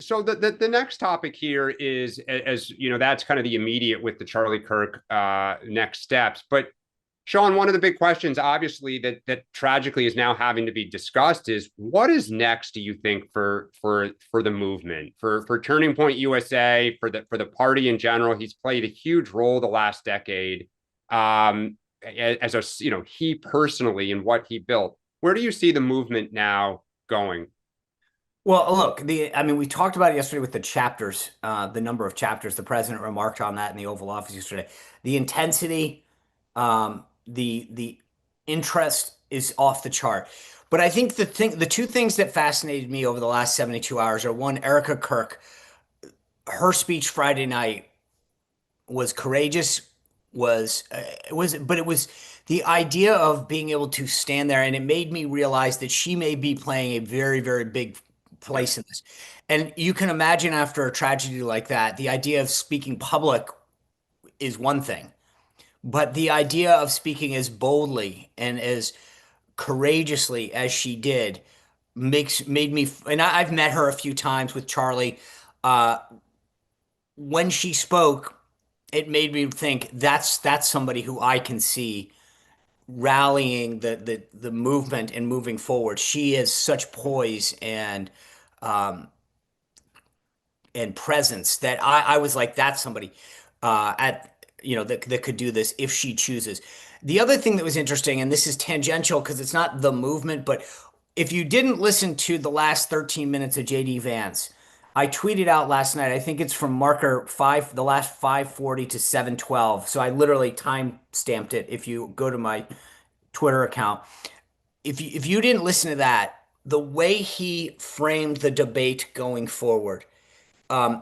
So the next topic here is, as you know, that's kind of the immediate with the Charlie Kirk next steps. But Sean, one of the big questions, obviously, that tragically is now having to be discussed is what is next, do you think, for the movement, for Turning Point USA, for the party in general? He's played a huge role the last decade, as a he personally and what he built. Where do you see the movement now going? Well, look, I mean, we talked about it yesterday with the chapters, the number of chapters. The president remarked on that in the Oval Office yesterday. The intensity, the interest is off the chart. But I think the two things that fascinated me over the last 72 hours are one, Erica Kirk, her speech Friday night was courageous, but it was the idea of being able to stand there, and it made me realize that she may be playing a very, very big Yep. place in this. And you can imagine after a tragedy like that, the idea of speaking public is one thing, but the idea of speaking as boldly and as courageously as she did made me, and I've met her a few times with Charlie. Uh, when she spoke, it made me think that's somebody who I can see rallying the movement and moving forward. She has such poise um, and presence that I was like, that's somebody that could do this if she chooses. The other thing that was interesting, and this is tangential because it's not the movement, but if you didn't listen to the last 13 minutes of JD Vance, I tweeted out last night. I think it's from marker five, the last 5:40 to 7:12. So I literally time stamped it. If you go to my Twitter account, if you didn't listen to that, the way he framed the debate going forward um,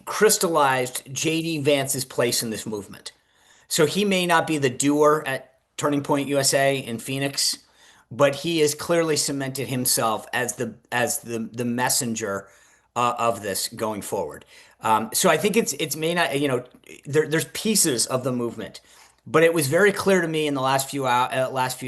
crystallized JD Vance's place in this movement. So he may not be the doer at Turning Point USA in Phoenix, but he has clearly cemented himself as the messenger of this going forward. So I think it's may not there's pieces of the movement, but it was very clear to me in the last few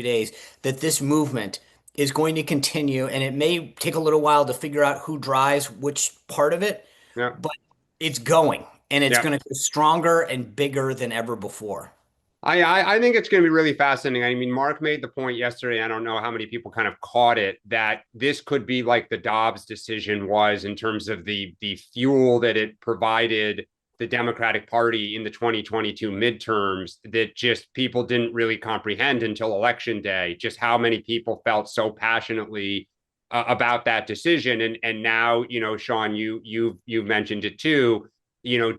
days that this movement is going to continue, and it may take a little while to figure out who drives which part of it, Yeah. but it's going, and it's Yeah. going to get stronger and bigger than ever before. I think it's going to be really fascinating. I mean, Mark made the point yesterday. I don't know how many people kind of caught it that this could be like the Dobbs decision was in terms of the fuel that it provided the Democratic Party in the 2022 midterms that just people didn't really comprehend until election day, just how many people felt so passionately about that decision. And now, Sean, you've mentioned it too.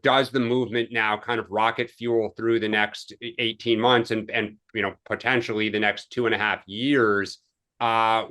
Does the movement now kind of rocket fuel through the next 18 months and potentially the next 2.5 years,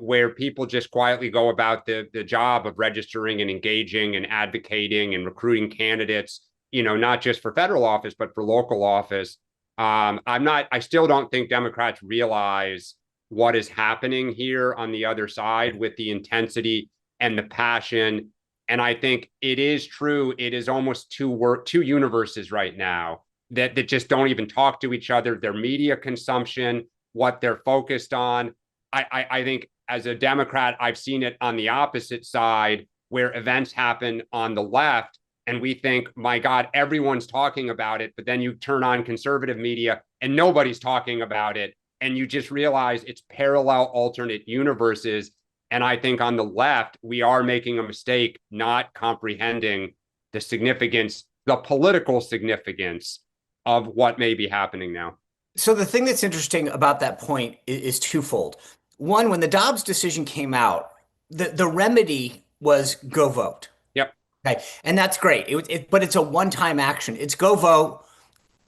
where people just quietly go about the job of registering and engaging and advocating and recruiting candidates, not just for federal office, but for local office. I still don't think Democrats realize what is happening here on the other side with the intensity and the passion. And I think it is true. It is almost two universes right now that just don't even talk to each other. Their media consumption, what they're focused on. I think as a Democrat, I've seen it on the opposite side where events happen on the left and we think, my God, everyone's talking about it. But then you turn on conservative media and nobody's talking about it. And you just realize it's parallel alternate universes. And I think on the left, we are making a mistake not comprehending the significance, the political significance of what may be happening now. So the thing that's interesting about that point is twofold. One, when the Dobbs decision came out, the remedy was go vote. Yep. Okay, and that's great. But it's a one-time action. It's go vote.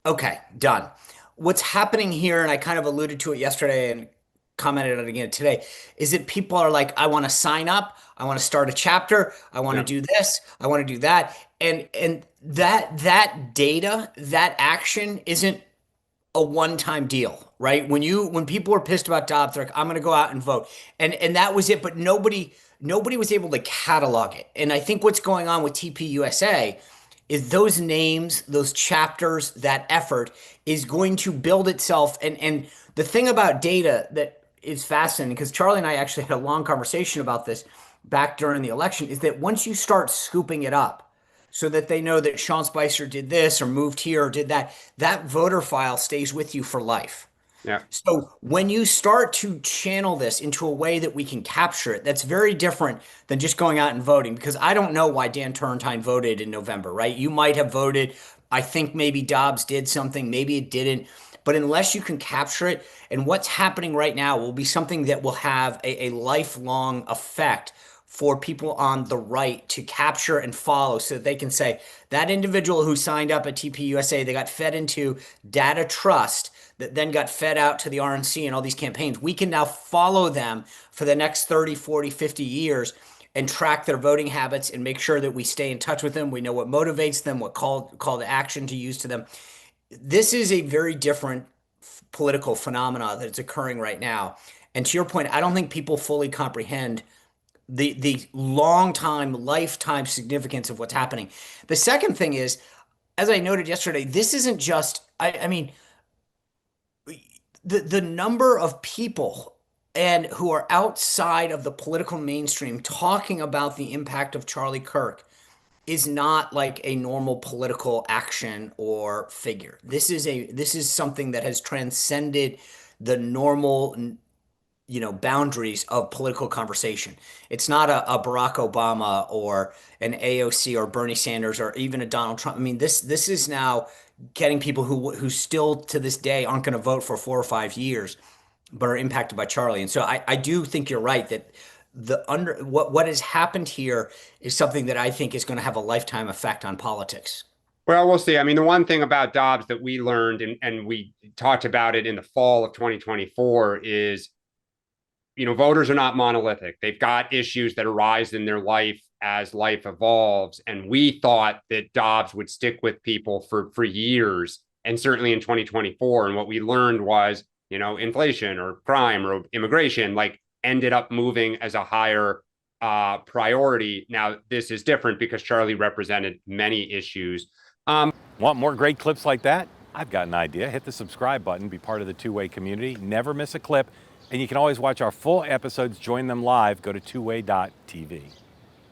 Okay, done. What's happening here, and I kind of alluded to it yesterday and commented on it again today, is that people are like, I want to sign up, I want to start a chapter, I want to Yep. do this, I want to do that. And that data, that action isn't a one-time deal, right? When people were pissed about Dobbs, they're like, I'm gonna go out and vote. And that was it, but nobody was able to catalog it. And I think what's going on with TPUSA is those names, those chapters, that effort is going to build itself. And the thing about data that is fascinating, because Charlie and I actually had a long conversation about this, back during the election is that once you start scooping it up so that they know that Sean Spicer did this or moved here or did that, that voter file stays with you for life. Yeah. So when you start to channel this into a way that we can capture it, that's very different than just going out and voting, because I don't know why Dan Turrentine voted in November, right? You might have voted. I think maybe Dobbs did something, maybe it didn't. But unless you can capture it, and what's happening right now will be something that will have a lifelong effect for people on the right to capture and follow so that they can say that individual who signed up at TPUSA, they got fed into data trust that then got fed out to the RNC and all these campaigns. We can now follow them for the next 30, 40, 50 years and track their voting habits and make sure that we stay in touch with them. We know what motivates them, what call to action to use to them. This is a very different political phenomena that's occurring right now. And to your point, I don't think people fully comprehend the long time, lifetime significance of what's happening. The second thing is, as I noted yesterday, this isn't just, I mean, the number of people and who are outside of the political mainstream talking about the impact of Charlie Kirk is not like a normal political action or figure. This is something that has transcended the normal boundaries of political conversation. It's not a Barack Obama or an AOC or Bernie Sanders or even a Donald Trump. I mean, this is now getting people who still to this day aren't going to vote for 4 or 5 years, but are impacted by Charlie. And so I do think you're right that what has happened here is something that I think is going to have a lifetime effect on politics. Well, we'll see. I mean, the one thing about Dobbs that we learned, and we talked about it in the fall of 2024, is voters are not monolithic. They've got issues that arise in their life as life evolves. And we thought that Dobbs would stick with people for years, and certainly in 2024. And what we learned was, inflation or crime or immigration, like, ended up moving as a higher priority. Now, this is different because Charlie represented many issues. Want more great clips like that? I've got an idea. Hit the subscribe button, be part of the Two-Way community, never miss a clip. And you can always watch our full episodes, join them live, go to twoway.tv.